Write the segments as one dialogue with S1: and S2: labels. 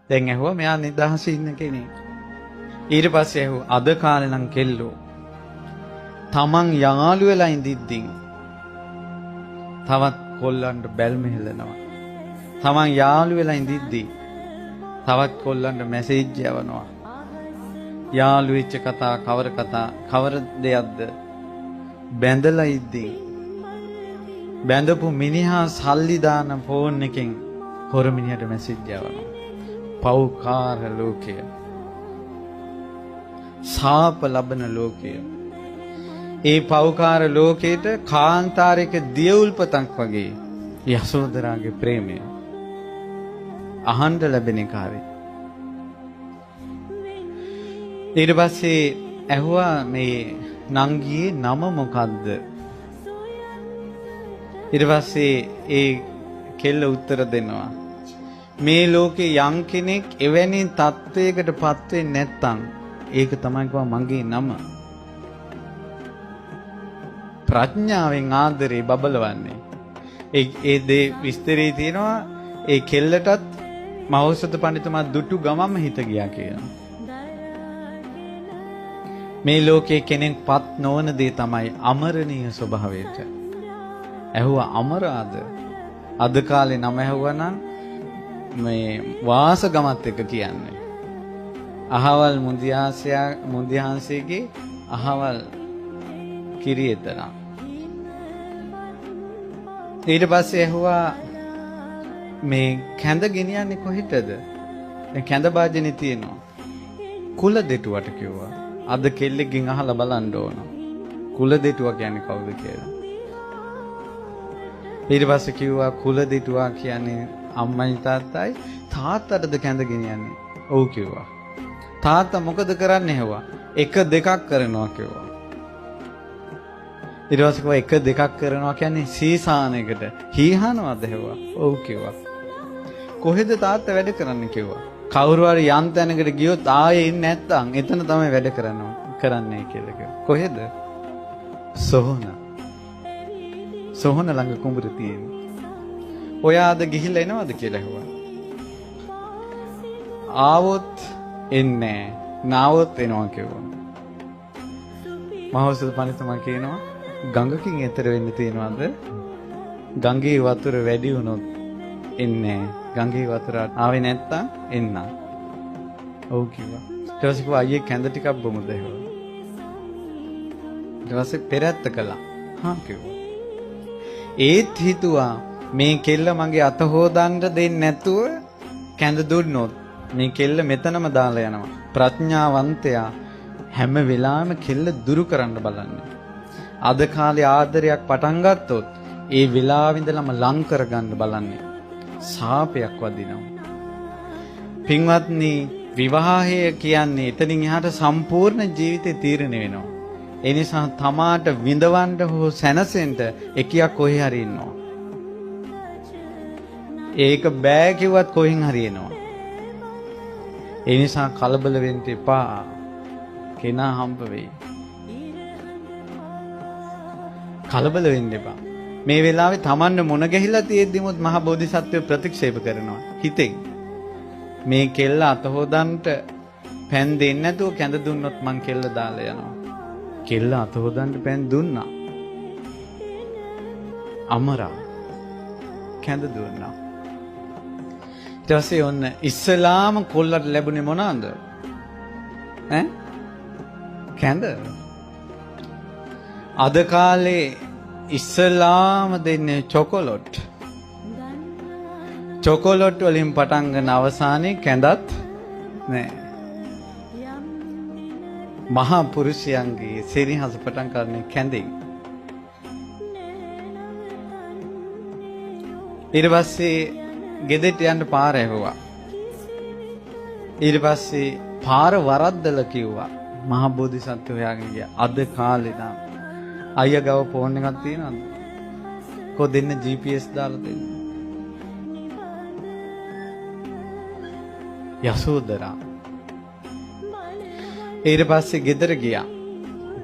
S1: දැන් ඇහුවා මෙයා නිදහසේ ඉන්න කෙනෙක්. ඊට පස්සේ ඇහුවා අද කාලේ නම් කෙල්ලෝ තමන් යාළු වෙලා ඉඳිද්දී තවත් කොල්ලන්ට බැල්ම හෙලනවා. තමන් යාළු වෙලා ඉඳිද්දී තවත් කොල්ලන්ට මැසේජ් යවනවා. යාළු වෙච්ච කතා කවර දෙයක්ද? බැඳලා ඉද්දී බැඳපු මිනිහා සල්ලි දාන ෆෝන් එකෙන් හොර මිනිහට මැසේජ් යවනවා. පෞකාර ලෝකය. සාප ලබන ලෝකය. ඒ පෞකාර ලෝකයට කාන්තාරයක දියවුල්පතක් වගේ යසෝදරාගේ ප්‍රේමය අහන්න ලැබෙන කාර්යය. ඊට පස්සේ ඇහුවා මේ නංගියේ නම මොකද්ද? ඊට පස්සේ ඒ කෙල්ල උත්තර දෙනවා. මේ ලෝකේ යම් කෙනෙක් එවැනි තත්වයකට පත් වෙන්නේ නැත්නම් ඒක තමයි මගේ නම. ප්‍රඥාවෙන් ආදරේ බබලවන්නේ. ඒ දේ විස්තරේ තියෙනවා. ඒ කෙල්ලටත් මහෞෂධ පඬිතුමා දුටු ගමම හිත ගියා කියලා. මේ ලෝකේ කෙනෙක් පත් නොවන දේ තමයි අමරණීය ස්වභාවයට. ඇහුවා අමරාද? අද කාලේ නම ඇහුවා නම් මේ වාසගමත් එක කියන්නේ. අහවල් මුන්දිහාන්සේගේ අහවල් කිරියතන. ඊට පස්සේ ඇහුවා මේ කැඳ ගෙනියන්නේ කොහෙටද? කැඳ වාදනේ තියෙනවා. කුල දෙටුවට කිව්වා. අද කෙල්ලෙක්ගෙන් අහලා බලන්න ඕන. කුල දෙටුවා කියන්නේ කවුද කියලා. ඊට පස්සේ කිව්වා කුල දෙටුවා කියන්නේ අම්මයි තාත්තයි. තාත්තටද කැඳ ගෙනියන්නේ? ඔව් කිව්වා. තාත්තා මොකද කරන්නේ ඇහුවා. 1 2ක් කරනවා කිව්වා. ඊට පස්සේ කිව්වා 1 2ක් කරනවා කියන්නේ සීසානයකට හීහනවද ඇහුවා. ඔව් කිව්වා. කොහෙද තාත්තා වැඩ කරන්නේ කිව්වා. කවුරු හරි යම් තැනකට ගියොත් ආයේ ඉන්නේ නැත්තම් එතන තමයි වැඩ කරන්නේ කියලා කිව්වා. කොහෙද? සොහොන ළඟ කුඹුර තියෙන්නේ. ඔයාද ගිහිල්ලා එනවද කියලා ඇහුවා. ආවොත් එන්නේ නාවොත් එනවා කිව්වා. මහෞෂධ පඬිතුමා කියනවා ගඟකින් එතර වෙන්න තියනවාද? ගඟේ වතුර වැඩි වුණොත් එන්නේ. ගඟේ වතුර ආවේ නැත්තම් එන්න. ඔව් කිව්වා. ඊට පස්සේ කිව්වා අයියේ කැඳ ටිකක් බොමුද එහෙම. ඊට පස්සේ පෙරත්ත කළා. හා කිව්වා. ඒත් හිතුවා මේ කෙල්ල මගේ අත හොදන්න දෙන්නේ නැතුව කැඳ දුන්නොත් මේ කෙල්ල මෙතනම දාලා යනවා. ප්‍රඥාවන්තයා හැම වෙලාවෙම කෙල්ල දුරු කරන්න බලන්නේ. අද කාලේ ආදරයක් පටන් ගත්තොත් ඒ වෙලාවෙ ඉඳලම ලං කරගන්න බලන්නේ. සාපයක් වදිනවා. පින්වත්නි, විවාහය කියන්නේ එතනින් එහාට සම්පූර්ණ ජීවිතේ තීරණය වෙනවා. ඒ නිසා තමාට විඳවන්න හෝ සැනසෙන්න එකියක් කොහේ හරි ඉන්නවා. ඒක බෑ කිව්වත් කොහෙන් හරි එනවා. ඒ නිසා කලබල වෙන්න එපා. කෙනා හම්බ වෙයි. කලබල වෙන්න එපා. මේ වෙලාවේ Tamanne මොන ගැහිලා තියෙද්දිමුත් මහ බෝධිසත්වය ප්‍රතික්ෂේප කරනවා. හිතෙන් මේ කෙල්ල අත හොදන්නට පෑන් දෙන්නේ නැතුව කැඳ දුන්නොත් මං කෙල්ල දාලා යනවා. කෙල්ල අත හොදන්න පෑන් දුන්නා. අමරා කැඳ දුන්නා. ඊට පස්සේ ඔන්න ඉස්ලාම කොල්ලට ලැබුණේ මොනවාද? කැඳ. අද කාලේ ඉස්ලාම දෙන්නේ චොකොලොට්. චොකොලොට් වලින් පටන් ගන්න අවසානයේ කැඳත් නෑ. මහා පුරුෂයන්ගේ සිරිහස පටන් ගන්න කැඳෙන්. ඊට පස්සේ ගෙදරට යන්න පාර ඇහුවා. ඊට පස්සේ පාර වරද්දලා කිව්වා. මහා බෝධිසත්ව හොයාගෙන ගියා. අද කාලේ නම් අයියා ගාව ෆෝන් එකක් තියෙනවද? කො දෙන්න GPS දාලා දෙන්න. යසෝදරා. ඊට පස්සේ ගෙදර ගියා.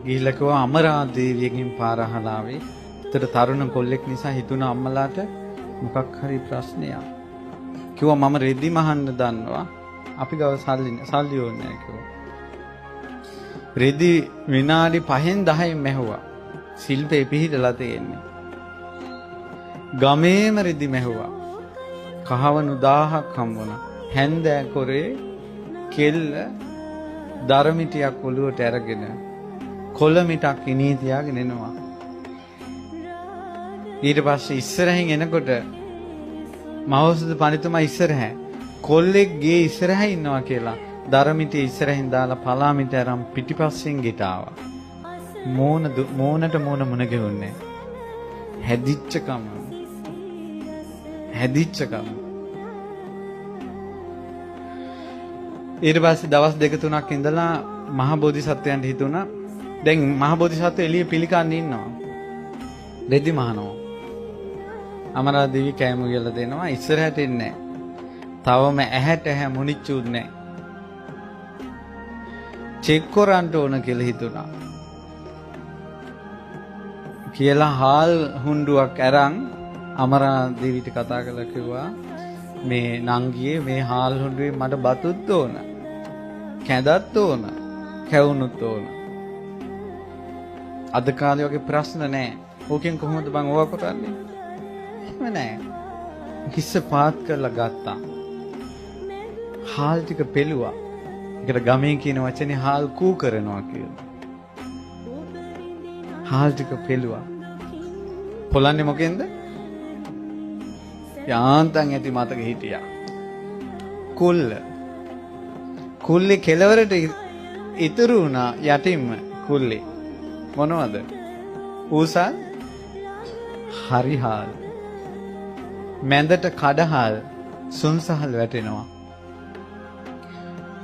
S1: ගිහිල්ලා කිව්වා අමරා දේවියගෙන් පාර අහලා ආවේ. ඒතර තරුණ කොල්ලෙක් නිසා හිතුණා අම්මලාට මොකක් හරි ප්‍රශ්නයක්. කිව්වා මම රෙදි මහන්න දන්නවා. අපි ගාව සල්ලි ඕනේ නැහැ කිව්වා. රෙදි විනාඩි 5න් 10න් මැහුවා. ශිල්පේ පිහිටලා තියෙන්නේ. ගමේම රෙදි මැහුවා. කහවණු 1000ක් හම්බුණා. හැන්දෑ කොරේ කෙල්ල දරමිටියක් ඔළුවට අරගෙන කොළ මිටක් ඉනී තියාගෙන එනවා. ඊට පස්සේ ඉස්සරහින් එනකොට මහෞෂධ පඬිතුමා ඉස්සරහ කොල්ලෙක් ගේ ඉස්සරහ ඉන්නවා කියලා දරමිටිය ඉස්සරහින් දාලා පලාමිට අරන් පිටිපස්සෙන් ගෙට ආවා. මෝනට මෝන මුණ ගැහුන්නේ. හැදිච්චකම. ඊට පස්සේ දවස් 2-3ක් ඉඳලා මහ බෝධිසත්වයන්ට හිතුණා දැන් මහ බෝධිසත්වය එළිය පිළිකන්න ඉන්නවා. රෙදි මහනවා. අමරා දේවි කෑම කියලා දෙනවා ඉස්සරහට එන්නේ නැහැ. තවම ඇහැට මුනිච්චුත් නැහැ. චෙක් කරන්න ඕන කියලා හිතුණා. කියලා හාල් හුණ්ඩුවක් අරන් අමරා දේවිට කතා කරලා කිව්වා මේ නංගියේ මේ හාල් හුණ්ඩුවේ මට බතුත් ඕන. කැඳත් ඕන. කැවුනුත් ඕන. අද කාලේ වගේ ප්‍රශ්න නැහැ. ඕකෙන් කොහොමද බං ඕවා කරන්නේ? එහෙම නැහැ. කිස්ස පාත් කරලා ගත්තා. හාල් ටික පෙළුවා. ඒකට ගමේ කියන වචනේ හාල් කූ කරනවා කියලා. හාල් ටික පෙළුවා. පොලන්නේ මොකෙන්ද? යාන්තම් ඇති මතක හිටියා. කුල්ලේ කෙලවරට ඉතුරු වුණා යටින්ම කුල්ලේ. මොනවද? ඌසල් හරිහාල්. මැදට කඩහාල් සුන්සහල් වැටෙනවා.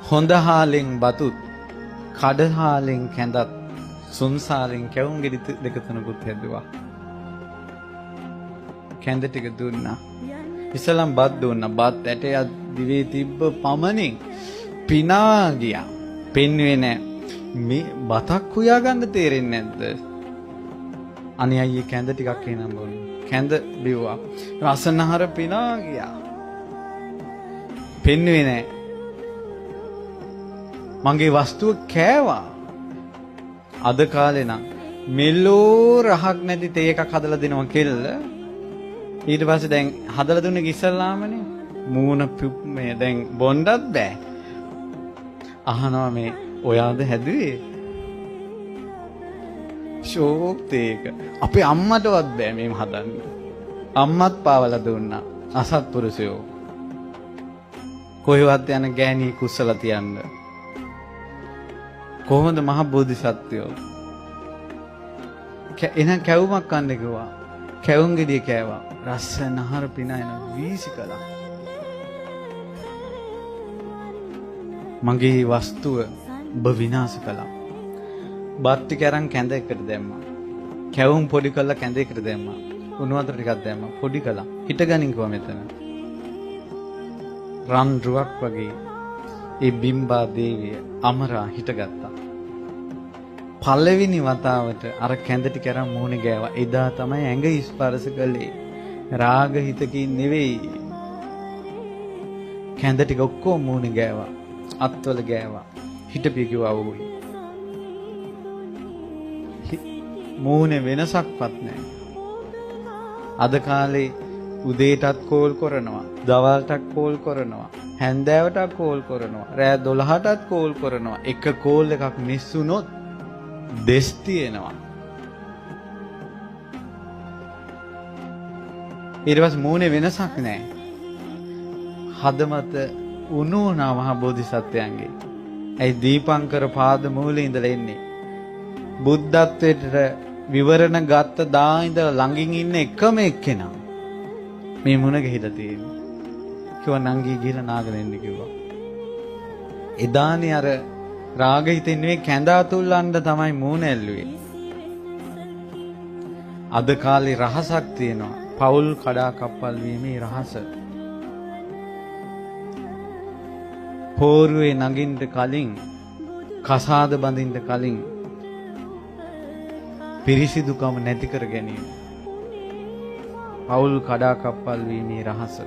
S1: හොඳ හාලෙන් බතුත් කඩහාලෙන් කැඳත් සුන්සාලෙන් කැවුම් ගෙඩි 2-3කුත් හැදුවා. කැඳ ටික දුන්නා. ඉස්සලම් බත් දුන්නා. බත් ඇටයක් දිවේ තිබ්බ පමණින් පිනා ගියා. පෙන්වේ නැහැ. මේ බතක් හොයා ගන්න තේරෙන්නේ නැද්ද? අනේ අයියේ කැඳ ටිකක් එනම් බොන්න. කැඳ බිව්වා. රසනහර පිනා ගියා. පෙන්වේ නැහැ. මගේ වස්තුව කෑවා. අද කාලේ නම් මෙලෝ රහක් නැති තේ එකක් හදලා දෙනවා කෙල්ල. ඊට පස්සේ දැන් හදලා දුන්නේ ඉස්සල්ලාමනේ. මූණ මේ දැන් බොණ්ඩත් බෑ. අහනවා මේ ඔයාද හැදුවේ? ෂෝක් තේක. අපේ අම්මටවත් බෑ මේව හදන්න. අම්මත් පාවලා දුන්නා. අසත්පුරුෂයෝ. කොහෙවත් යන ගෑණි කුස්සලා තියන්න. කොහොමද මහ බෝධිසත්වයෝ? එන කැවුමක් කන්න කිව්වා. කැවුම් ගෙඩිය කෑවා. රස නහර පිනයන වීසි කළා. මගේ වස්තුව ඔබ විනාශ කළා. බත් ටික අරන් කැඳ එකට දැම්මා. කැවුම් පොඩි කරලා කැඳ එකට දැම්මා. උණු වතුර ටිකක් දැම්මා. පොඩි කළා. හිටගනින් කිව්වා මෙතන. රන් රුවක් වගේ ඒ බිම්බා දේවිය අමරා හිටගත්තා. පළවෙනි වතාවට අර කැඳ ටික අරන් මූණේ ගෑවා. එදා තමයි ඇඟ ස්පර්ශ කළේ. රාග හිතකින් නෙවෙයි. කැඳ ටික ඔක්කොම මූණේ ගෑවා. අත්වල ගෑවා. හිටපිය කිව්වා වුයි. මූණේ වෙනසක්වත් නැහැ. අද කාලේ උදේටත් කෝල් කරනවා. දවල්ටත් කෝල් කරනවා. හැන්දෑවටත් කෝල් කරනවා. රෑ 12ටත් කෝල් කරනවා. එක කෝල් එකක් මිස් වුණොත් දෙස් තියෙනවා. ඊට පස්සේ මූණේ වෙනසක් නැහැ. හදමත උණුනා මහ බෝධිසත්වයන්ගේ. ඒ දීපංකර පාද මූලේ ඉඳලා එන්නේ. බුද්ධත්වයට විවරණ ගත්ත දා ඉඳලා ළඟින් ඉන්න එකම එක්කෙනා. මේ මුණ ගිහිලා තියෙන්නේ. කිව්වා නංගි ගිහිලා නාගරෙන්න කිව්වා. එදානේ අර රාග හිතෙන් නෙවෙයි කැඳ අතුල්ලන්න තමයි මූණ ඇල්ලුවේ. අද කාලේ රහසක් තියෙනවා. පෞල් කඩා කප්පල් වීමේ රහස. පෝරුවේ නගින්න කලින් කසාද බඳින්න කලින් පිරිසිදුකම නැති කර ගැනීම. පෞල් කඩා කප්පල් වීමේ රහස.